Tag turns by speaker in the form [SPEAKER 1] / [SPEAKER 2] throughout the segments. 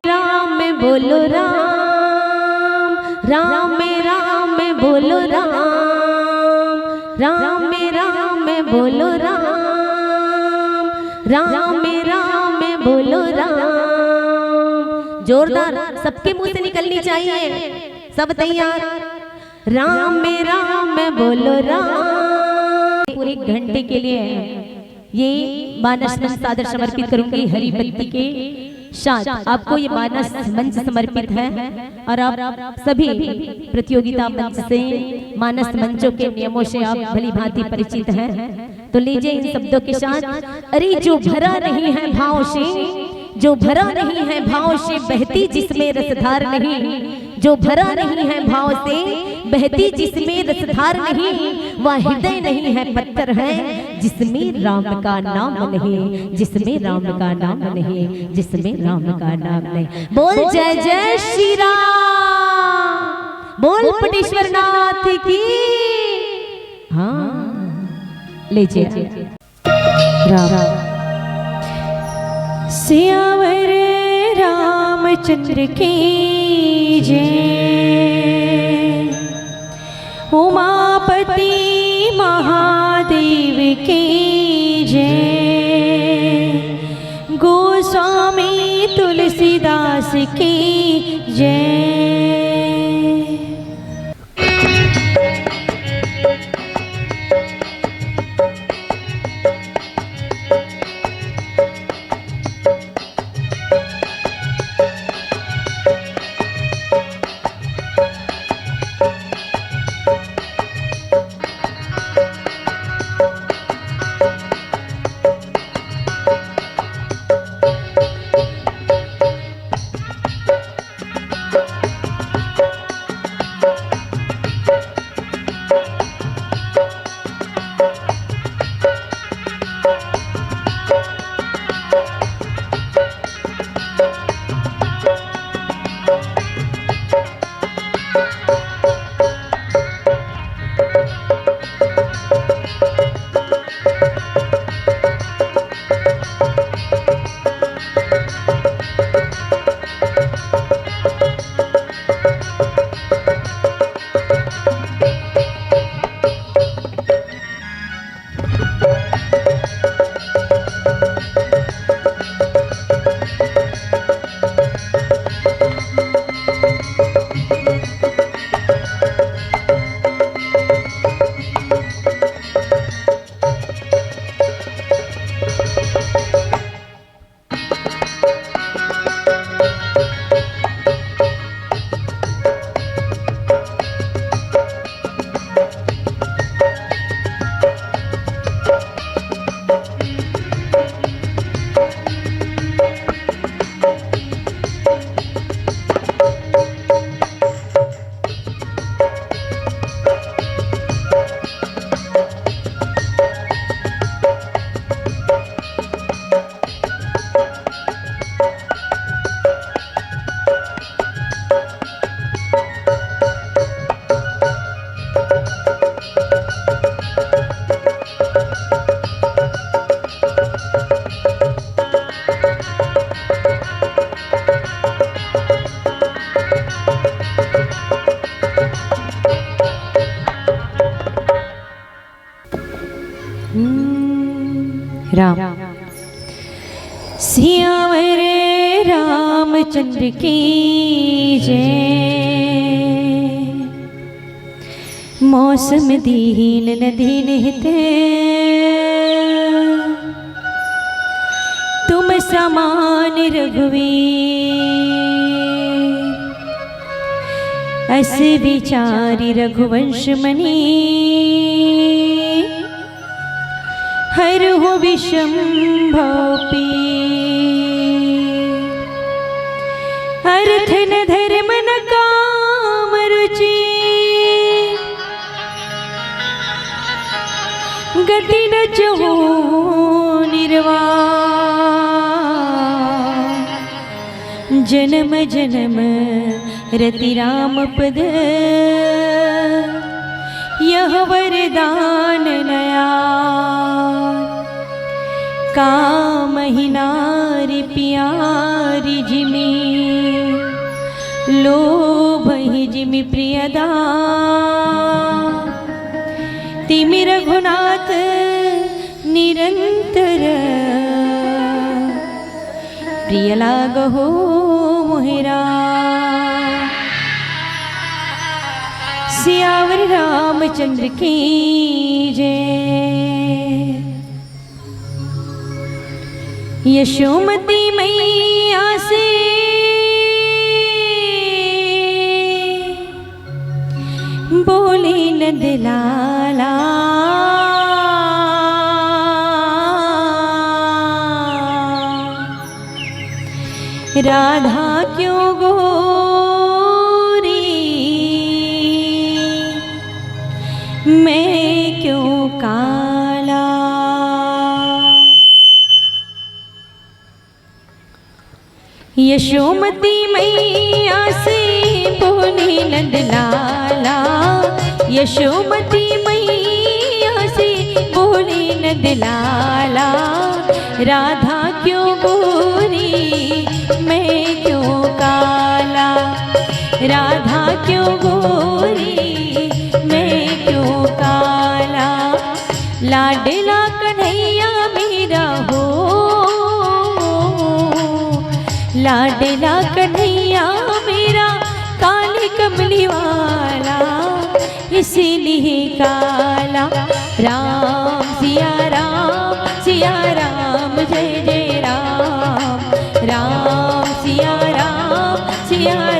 [SPEAKER 1] राम बोलो राम, राम राम बोलो राम, राम राम बोलो राम, राम राम बोलो राम। जोरदार सबके मुंह से निकलनी चाहिए, सब तैयार। राम राम बोलो राम। पूरे घंटे के लिए ये मानस मंच सादर समर्पित करूंगी हरी बत्ती के साथ। आपको ये मानस मंच समर्पित है और आप सभी प्रतियोगिता मंच से मानस मंचों के नियमों से आप भली भांति परिचित हैं। तो लीजिए इन शब्दों के साथ। अरे जो भरा नहीं है भाव से, जो भरा नहीं है भाव से बहती जिसमें रसधार नहीं, जो भरा नहीं है भाव से बहती जिसमें रसधार नहीं, वह हृदय नहीं है पत्थर है जिसमें राम का नाम नहीं, जिसमें राम का नाम नहीं, जिसमें राम का नाम नहीं। बोल जय जय श्री राम, बोल पटेश्वर नाथ की। हाँ लीजिए। राम
[SPEAKER 2] सियावर रामचंद्र की जय, उमापति महादेव की जय, गोस्वामी तुलसीदास की जय।
[SPEAKER 1] राम
[SPEAKER 2] सियावर रामचंद्र की जय, मौसम दीन नदी निहते तुम समान रघुवीर, अस विचारी रघुवंश मणि, हर हो विषम भोपी, अर्थ न धर्म न काम रुचि, गति न जो निर्वाण, जन्म जन्म रति राम पद, यह वरदान नया, कामहि नारी प्यारी जिमि लोभहि जिमि प्रियदा तिमि रघुनाथ निरंतर प्रिय लागहो मोहिरा। सियावर रामचंद्र की जय। यशोमती मैया से बोले नंद लाला राधा क्यों गोरी मैं क्यों काला। यशोमती मैया से बोले नंद लाला यशोमती मैया से बोले नंद लाला राधा क्यों गोरी मैं क्यों काला। राधा क्यों गोरी मैं क्यों काला। लाडला कन्हैया मेरा हो लाडला कन्हैया मेरा काली कमली वाला इसीलिए काला। राम सिया राम जय जय राम। राम सिया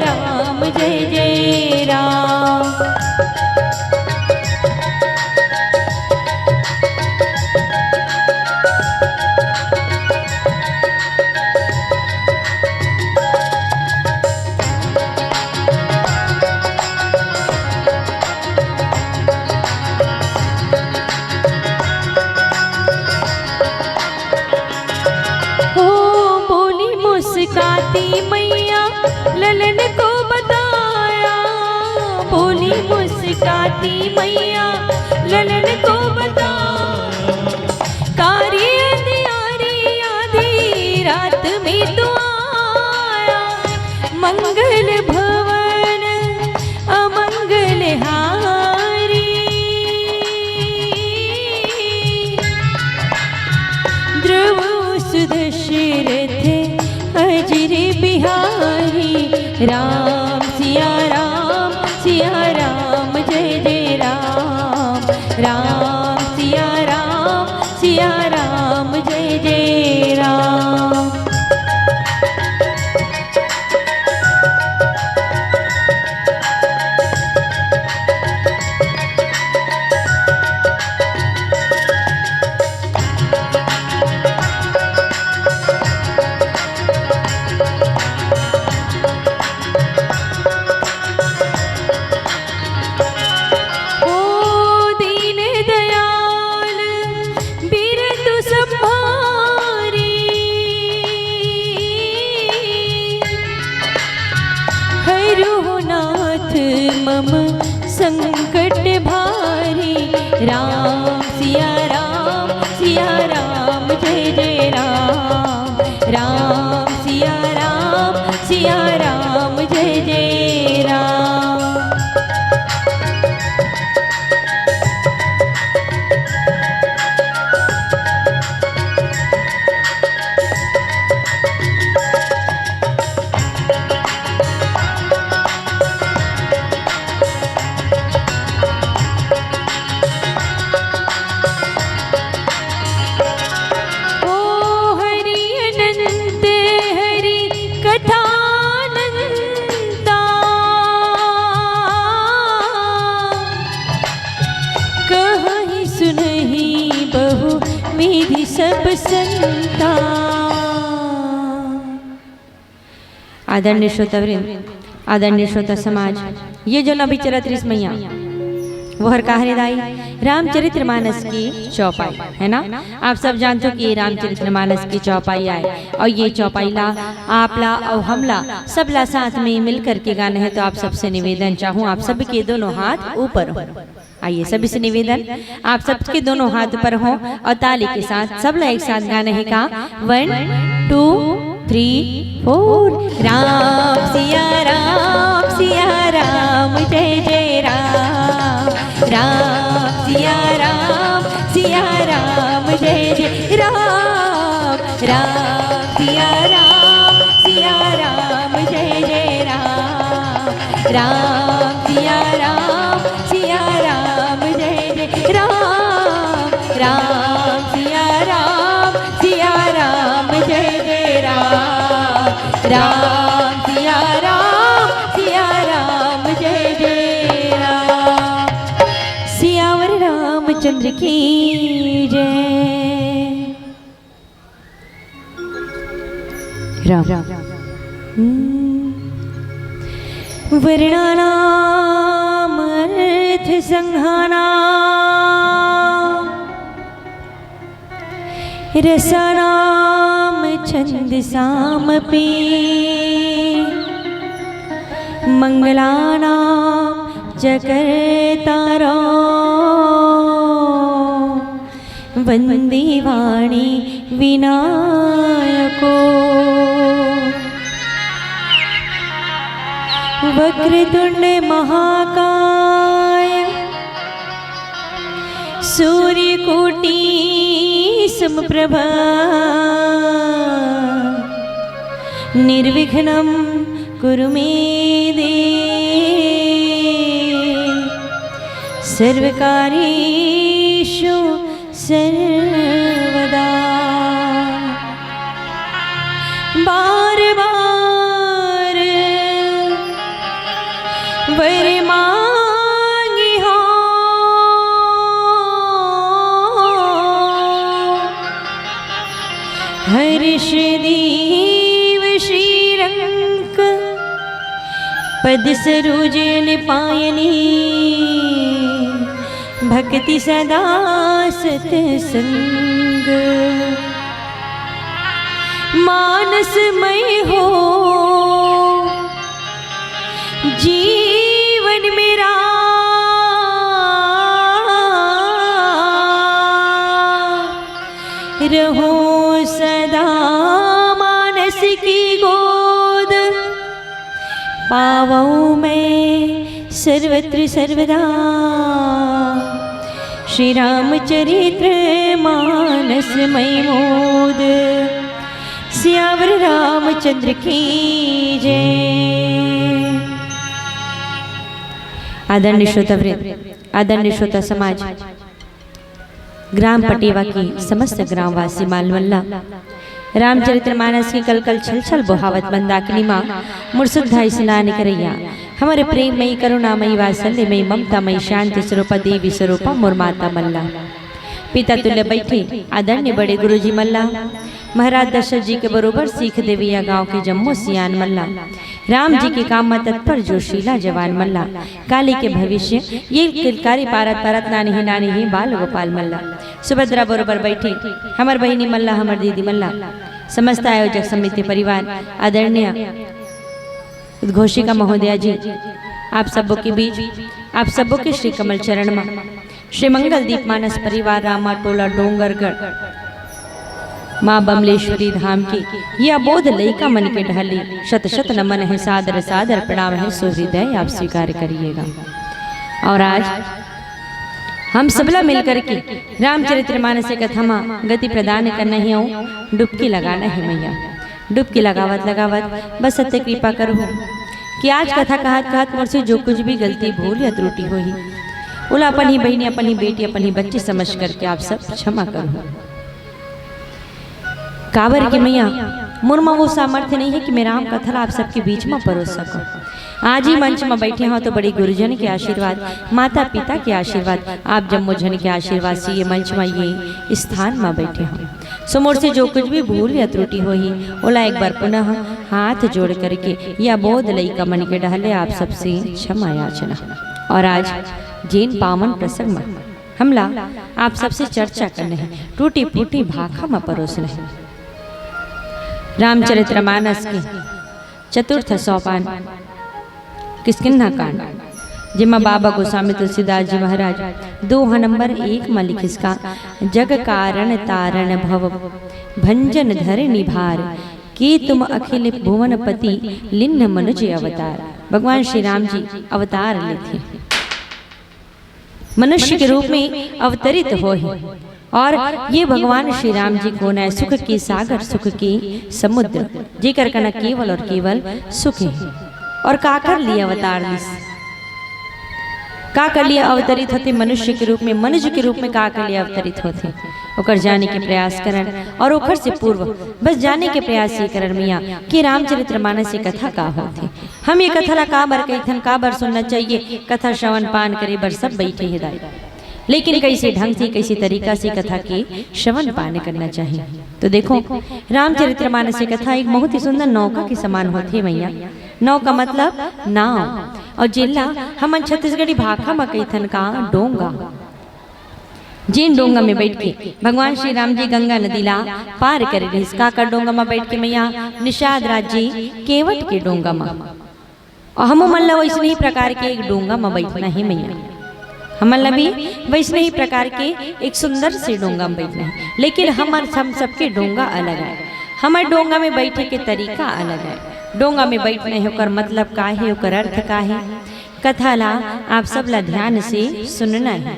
[SPEAKER 2] राम जय जय राम। मुस्काती मैया ललन को बताया बोली मुस्काती मैया ललन को बताया। कारी अंधियारी आधी रात में तो आया मंगल भवन अमंगल हारी। ध्रुव सुदशरथ अजर बिहारी। राम सिया राम जय जय राम। राम सिया राम जय जय राम। मम संकट भारी। राम सिया राम जय जय राम। राम सिया राम जय जय राम। मेरी सब संता। आदरणीय श्रोतावृंद, आदरणीय श्रोता समाज, ये जो नबी चरित्र मैया वो हर कहानीदाई रामचरितमानस की चौपाई है ना। आप सब जानते हो कि ये रामचरितमानस की चौपाई आए और ये चौपाई ला आपला और हमला सबला साथ में मिल करके गाना है। तो आप सबसे निवेदन चाहूँ आप सबके दोनों हाथ ऊपर हो। आइए सभी से निवेदन, आप सबके दोनों हाथ पर हो और ताली के साथ सब लोग एक साथ गाना है का 1 2 3 4। राम सिया राम जय जय राम, राम सिया राम जय जय राम, राम सिया राम जय जय राम, राम सिया राम जय जय राम, राम सिया राम जय जय राम, राम सिया राम जय जय राम। सियावर रामचंद्र की जय। राम वर्णानामर्थ संहाना रसानाम छंदसामपि मंगलानाम जगर्तारो वंदे वाणी विनायको। वक्रतुंड महाकाय सूर्यकोटि समप्रभा निर्विघ्नं कुरु मे देव, सर्वकार्येषु सर्वदा। बार बार वर मांगी हो हर्षदेव श्रीरंग पद सरोजन पायनी, भक्ति सदा सत्संग मानसमय हो जीवन मेरा, रहो सदा मानस की गोद, पावो मैं सर्वत्र सर्वदा। श्री रामचरित्र मानस मय मोद, सियावर रामचंद्र की जय। आदरणीय श्रोतावृंद, आदरणीय श्रोता समाज, ग्राम पटेवा की समस्त ग्रामवासी मालवल्ला रामचरितमानस की कल कल छल छल बुहावत मंदाकिनी माँ मुरसुद्धाई स्नान करैया हमारे प्रेममयी करुणामयी वात्सल्यमयी ममतामयी शांति स्वरूपा देवी स्वरूपा मुरमाता मल्ला। पिता तुल्य बैठे आदरणीय बड़े गुरुजी मल्ला, महाराज दशरथ जी के बरोबर सीख देविया गांव के जम्मू सियान मल्ला, राम जी के काम में तत्पर जोशीला जवान मल्ला, काली के भविष्य ये किलकारी पारत पारत नानी ही बाल गोपाल मल्ला, सुभद्रा बरोबर बैठी हमार बहिनी मल्ला, हमार दीदी मल्ला, समस्त आयोजक समिति परिवार, आदरणीय उद्घोषिका महोदया जी, आप सबों के बीच आप सबों के श्री कमल चरण में श्री मंगल दीप मानस परिवार रामा टोला डोंगरगढ़ माँ बमलेश्वरी धाम की यह अबोध लयिका मन के ढाली शत शत नमन है, सादर सादर प्रणाम है, सुहृदय आप स्वीकार करिएगा। और आज हम सबला मिलकर के रामचरितमानस कथा में गति प्रदान करना ही हो, डुबकी लगाना है मैया, डुबकी लगावत लगावत बस सत्य कृपा करो कि आज कथा कहत कहत मोर से जो कुछ भी गलती भूल या त्रुटि हुई उला अपन ही बहनी अपन ही बेटी अपन ही बच्ची समझ करके आप सब क्षमा करो। काबर की मैया मुरमा वो सामर्थ्य नहीं है कि मैं राम कथा आप सबके बीच में परोस सकूं। आज ही मंच में बैठे हो तो बड़ी गुरुजन के आशीर्वाद, माता पिता के आशीर्वाद, आप जम्मू जन के आशीर्वाद से ये मंच में ये स्थान में बैठे हो। सो मोर से जो कुछ भी भूल या त्रुटि हुई ओला एक बार पुनः हाथ जोड़ करके या बोध लयिका मन के डहले आप सबसे क्षमा याचना। और आज जैन पावन प्रसंग में हमला आप सबसे चर्चा करने हैं, टूटी फूटी भाखा में परोसने हैं। रामचरितमानस के चतुर्थ सोपान किष्किंधा कांड जिमा बाबा गोस्वामी तुलसीदास जी महाराज 2 नंबर 1 में लिखिस का जग कारण तारण भव भंजन धर निभार कि तुम अखिल भुवनपति लिन्न मनुज अवतार। भगवान श्री राम जी अवतार लेते मनुष्य के रूप में अवतरित हो है और ये भगवान श्री राम जी को न सुख के सागर सुख के समुद्र जेकर का न केवल और केवल सुख है और का कर लिए अवतार का कर लिए अवतरित होते मनुष्य के रूप में मनुष्य के रूप में का कर लिए अवतरित होते ओकर जाने के प्रयास करन और ओकर से पूर्व बस जाने के प्रयास ये करन मिया कि रामचरितमानस की कथा का होते हम ये कथा ला का बर कईथन का बर सुनना चाहिए कथा श्रवण पान करे बर सब बैठे हिदाय लेकिन कैसे ढंग से कैसे तरीका से कथा के श्रवण पान करना चाहिए। तो देखो रामचरितमानस की कथा एक बहुत ही सुंदर नौका के समान होती मैया। नौ का मतलब नाव और जिला हम छत्तीसगढ़ी भाषा में कईथन का डोंगा जिन डोंगा में बैठ के भगवान श्री राम जी गंगा नदी ला पार करे रहे का डोंगा में बैठ के मैया निषाद राज्य केवट के डोंगा में और हम मल्ला वैसे ही प्रकार के एक डोंगा में बैठना है मैया हमला भी वैसे ही प्रकार के एक सुंदर से डोंगा में बैठना है लेकिन हम सबके डोंगा अलग है हमारे डोंगा में बैठे के तरीका अलग है। डोंगा में बैठना है ओकर मतलब का है ओकर अर्थ का है कथा ला आप सब ला ध्यान से सुनना है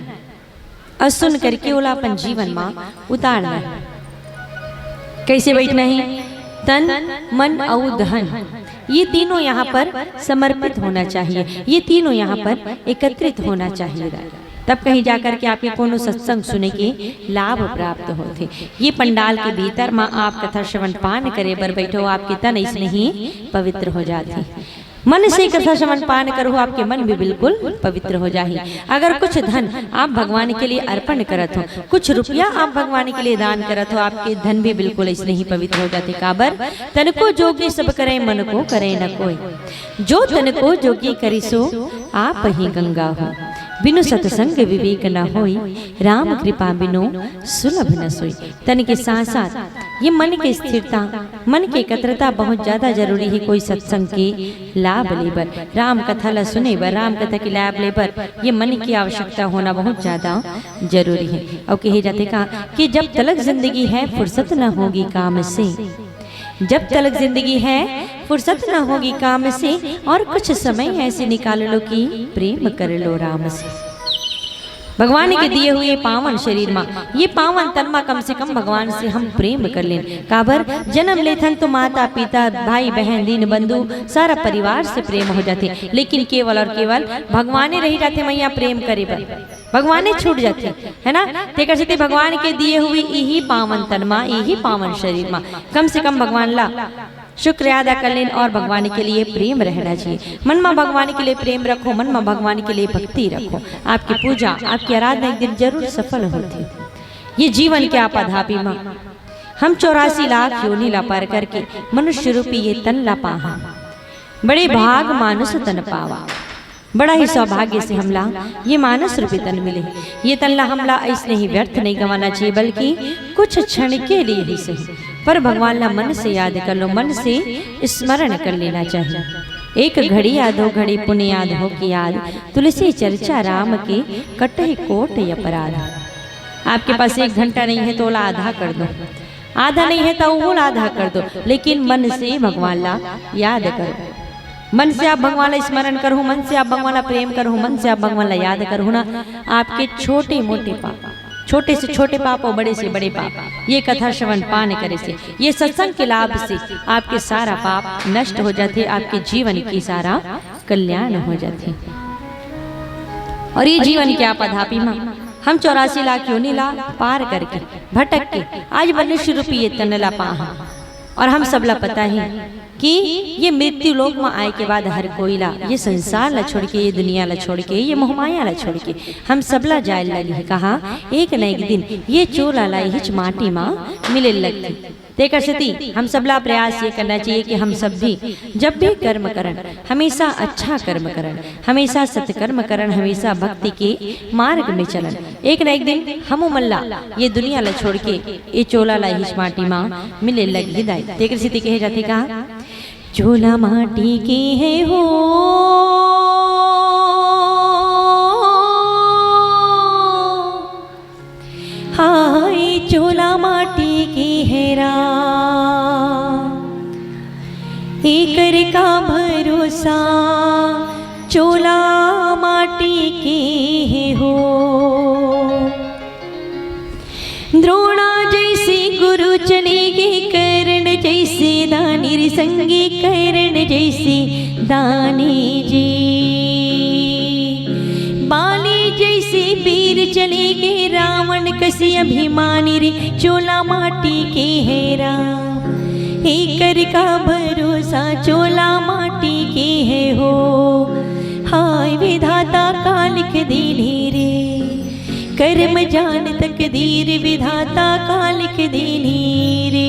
[SPEAKER 2] और सुन करके ओला अपन जीवन में उतारना है। कैसे बैठना है तन मन और धन ये तीनों यहाँ पर समर्पित होना चाहिए ये तीनों यहाँ पर एकत्रित होना चाहिए तब कहीं जाकर के आपके कोनो सत्संग सुने के लाभ प्राप्त होते। ये पंडाल के भीतर में आप कथा श्रवण पान करे बर बैठो आपके तन इसमें ही पवित्र हो जाते मन से कथा श्रवण पान करो आपके मन भी बिल्कुल पवित्र हो जाए। अगर कुछ धन आप भगवान के लिए अर्पण करत हो कुछ रुपया आप भगवान के लिए दान करत हो आपके धन भी बिल्कुल इसलिए ही पवित्र हो जाते। काबर तन को जोगी सब करे मन को करे न कोई जो तन को जोगी करी सो आप ही गंगा हो बिनु सत्संग विवेक न होई राम कृपा बिनु सुलभ न सोई। तन के साथ साथ ये मन की स्थिरता मन की एकत्रता बहुत ज्यादा जरूरी है। कोई सत्संग के लाभ लेबर राम कथा ला सुने बर राम कथा के लाभ लेबर ये मन की आवश्यकता होना बहुत ज्यादा जरूरी है। और कहे जाते का कि जब तलक जिंदगी है फुर्सत न होगी काम से जब तलक जिंदगी है फुर्सत न होगी काम से और कुछ समय ऐसे निकाल लो कि प्रेम कर लो राम से। भगवान के दिए हुए पावन शरीर में ये पावन तन में कम से कम भगवान से हम प्रेम कर लें। काबर जन्म लेथन तो माता पिता भाई बहन दीन बंधु सारा परिवार से प्रेम हो जाते लेकिन केवल और केवल भगवान रही जाते मैया प्रेम करे पर भगवान छूट जाते है ना। तेकर से भगवान के दिए हुए यही पावन तन में यही पावन शरीर में कम से कम भगवान ला शुक्र अदा कर लें और भगवान के लिए प्रेम रहना चाहिए। मन में भगवान के लिए प्रेम रखो मन में भगवान के लिए भक्ति रखो आपकी पूजा आपकी आराधना एक दिन जरूर सफल होती। ये जीवन के आपाधापी में हम 84 लाख योनि ला पार करके मनुष्य रूपी ये तन ला पाहा बड़े भाग मानुष तन पावा बड़ा ही सौभाग्य से हमला ये मानस रूपी तन मिले। ये तनला हमला ऐसे ही व्यर्थ नहीं गंवाना चाहिए बल्कि कुछ क्षण के लिए ही सही पर भगवान ला मन से याद कर लो मन से स्मरण कर लेना चाहिए। एक घड़ी या 2 घड़ी पुण्य याद हो कि याद तुलसी चर्चा राम के कटे कोट अपराध। आपके पास 1 घंटा नहीं है तो ओला आधा कर दो आधा नहीं है तो वो आधा कर दो लेकिन मन से भगवान ला याद करो मन से आप भगवान ला स्मरण करो मन से आप भगवान ला प्रेम करो मन से आप भगवान ला याद करो ना आपके छोटे मोटे पाप छोटे से छोटे पाप और बड़े से बड़े पाप ये कथा श्रवण पान करे से ये सत्संग के लाभ से आपके सारा पाप नष्ट हो जाते आपके जीवन की सारा कल्याण हो जाते। और ये जीवन के आपाधापी में हम 84 लाख योनि ला पार करके भटक के आज मनुष्य रूपी ये तन ला पाहा और हम सब ला पता है कि ये मृत्यु लोक में आए के बाद हर कोई ला ये संसार ला छोड़ के ये दुनिया ला छोड़ के ये मोहमाया ला छोड़ के हम सब ला जाए लगी कहा एक न एक दिन ये चोला ला हिच माटी माँ मिले लगती। तेकर सती हम सब ला प्रयास ये करना चाहिए कि हम सब भी जब भी कर्म करन हमेशा अच्छा कर्म करन हमेशा सत्कर्म करन हमेशा भक्ति के मार्ग में चलन। एक न एक दिन हम मल्ला ये दुनिया ला छोड़ के ये चोला ला हिच माटी माँ मिले लगी दाई। तेकर सती कहे जाते कहा चोला माटी की है हो हाय चोला माटी की हेरा, एकर का भरोसा चोला माटी की हो। द्रोणा जैसे गुरु चलेगे कर्ण जैसे दानी संगी, कर्ण जैसे दानी जी। बाली जैसे वीर चलेगे रावण कसी अभिमानी रे, चोला माटी के हेरा, एकर का भरोसा चोला माटी के है हो। हाय विधाता का लिख दीनी रे, कर्म जान तकदीर विधाता का लिख दीनी रे।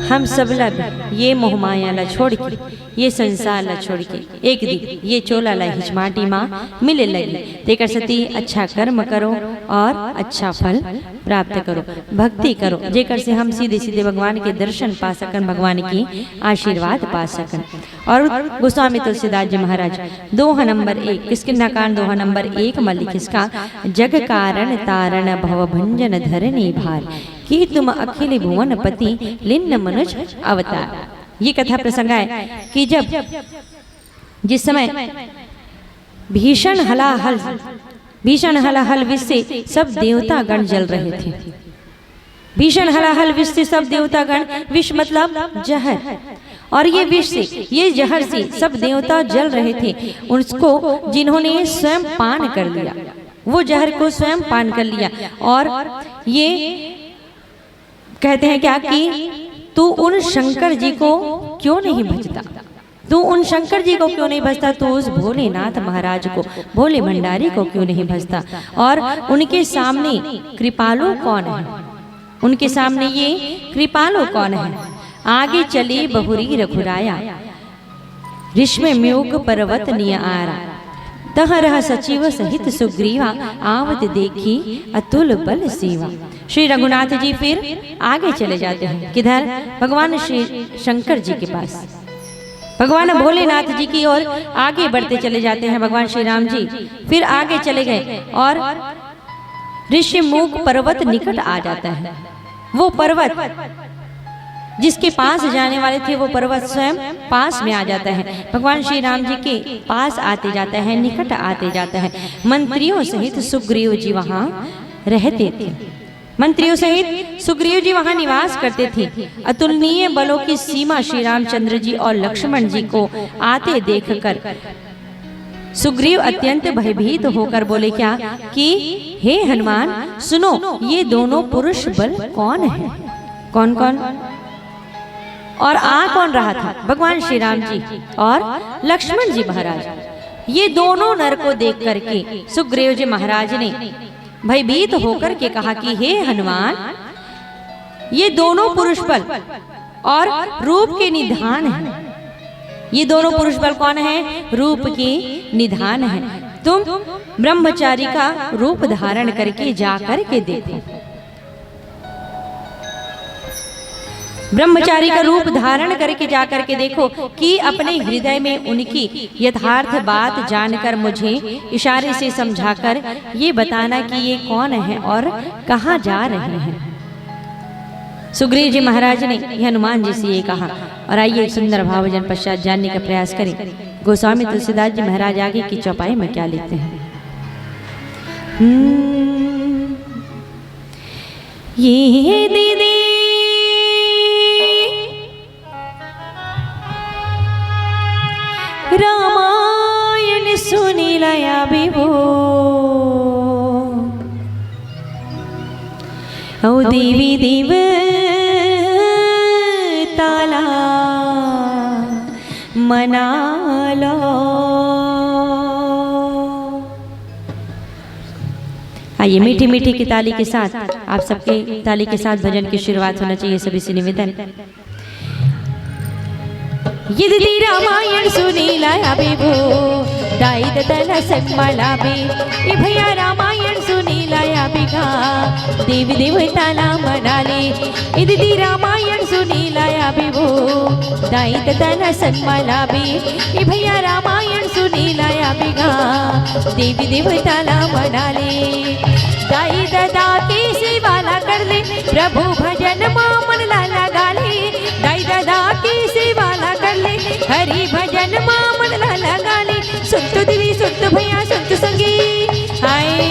[SPEAKER 2] हम सब लब ये मोहमाया ला छोड़ के, ये संसार ला छोड़ के एक दिन ये चोला ला हिचमाटी माँ मिले लगी। तेकर सती अच्छा कर्म करो और अच्छा फल प्राप्त करो, भक्ति करो, जेकर से हम सीधे सीधे भगवान के दर्शन पा सकन, भगवान की आशीर्वाद पा सकन। और गोस्वामी तुलसीदास जी महाराज दोहा नंबर 1 किसकिन्ना कांड दोहा नंबर 1 में लिखे इसका, जग कारण तारण भव भंजन धरनी भार, कि तुम अखिल भुवन पति लिन्न मनुज अवतार। ये कथा प्रसंग है कि जब जिस समय भीषण हलाहल विष से सब देवता गण जल रहे थे। भीषण हलाहल विष से सब देवता गण, विष मतलब जहर, और ये विष से ये जहर से सब देवता जल रहे थे। उसको जिन्होंने स्वयं पान कर लिया, वो जहर को स्वयं पान कर लिया। और ये कहते हैं क्या कि तू उन शंकर जी को क्यों नहीं भजता, तू उन शंकर जी को क्यों नहीं भजता, तू उस भोलेनाथ महाराज को, भोले भंडारी को क्यों नहीं भजता। और उनके सामने कृपालु कौन है, उनके सामने ये कृपालु कौन है। आगे चले बहुरी रघुराया, ऋष्म म्योग पर्वत निय आरा, तह रह सचिव सहित सुग्रीवा, आवत देखी अतुल बल सेवा। श्री रघुनाथ जी फिर आगे चले जाते हैं, किधर, भगवान श्री शंकर जी के पास, भगवान भोलेनाथ जी की ओर आगे बढ़ते चले जाते हैं। भगवान श्री राम जी फिर आगे चले गए और ऋषिमुख पर्वत निकट आ जाता है। वो पर्वत जिसके पास जाने वाले थे, वो पर्वत स्वयं पास में आ जाता है। भगवान श्री राम जी के पास आते जाता है, निकट आते जाता है। मंत्रियों सहित सुग्रीव जी वहाँ रहते थे, मंत्रियों सहित सुग्रीव जी वहाँ निवास करते थे। अतुलनीय बलों की सीमा श्री रामचंद्र जी और लक्ष्मण जी को आते देखकर सुग्रीव अत्यंत भयभीत होकर बोले क्या कि हे हनुमान सुनो, ये दोनों पुरुष बल कौन है, कौन कौन, और आ कौन रहा था, भगवान श्री राम जी और लक्ष्मण जी महाराज। ये दोनों नर को देख करके सुग्रीव जी महाराज ने भयभीत होकर के कहा कि हे हनुमान, ये दोनों पुरुष बल और रूप के निधान हैं। ये दोनों पुरुष बल कौन है, रूप के निधान है। तुम ब्रह्मचारी का रूप धारण करके जा करके देखो, ब्रह्मचारी का रूप धारण करके जा करके देखो कि अपने हृदय में उनकी यथार्थ बात जानकर मुझे इशारे से समझाकर ये बताना कि ये कौन है और कहाँ जा रहे हैं। सुग्रीव जी महाराज ने हनुमान जी से ये कहा। और आइए सुंदर भावजन पश्चात जानने का प्रयास करें गोस्वामी तुलसीदास जी महाराज आगे की चौपाई में क्या लिखते हैं। ये दीदी रामायण सुनी लया बिबो, ओ देवी देव ताला मना लो। आइए मीठी मीठी की ताली के साथ, आप सबके ताली के साथ भजन की शुरुआत होना चाहिए, सभी से निवेदन। ये दीदी रामायण सुनी लाया बेबो, दाई दला सकमाला बे, ये भैया रामायण सुनी लाया बेगा, देवी देव ताला मना ले। ये दीदी रामायण सुनी लाया बिवो दाई दादा संग मला बी ए भैया रामायण सुनीला बिगा देवी देवताला म्हणाले दाई दादा की सेवाला करले प्रभु भजन मन लाला गाले दाई दादा की सेवाला करले हरि भजन मन लाला गाले संत दिली संत भैया संत संगी आए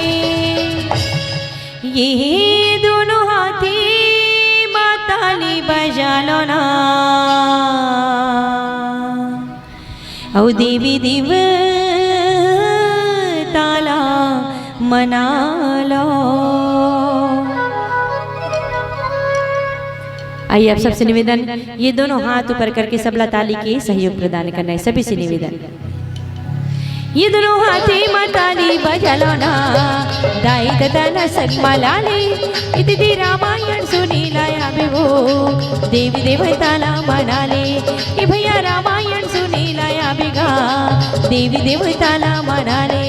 [SPEAKER 2] ये दोनों हाथी माताली बजालो ना औ देवी देव ताला मना लो। आइए आप सबसे निवेदन ये दोनों हाथ ऊपर करके सबला ताली के सहयोग प्रदान करना है सभी से निवेदन ये दोनों हाथे माताली बजालो ना दाई दादा संग मलाले इति रामायण सुनीला बिवो देवी देवताला म्हणाले ए भैया रामायण सुनीला बिगा देवी देवताला म्हणाले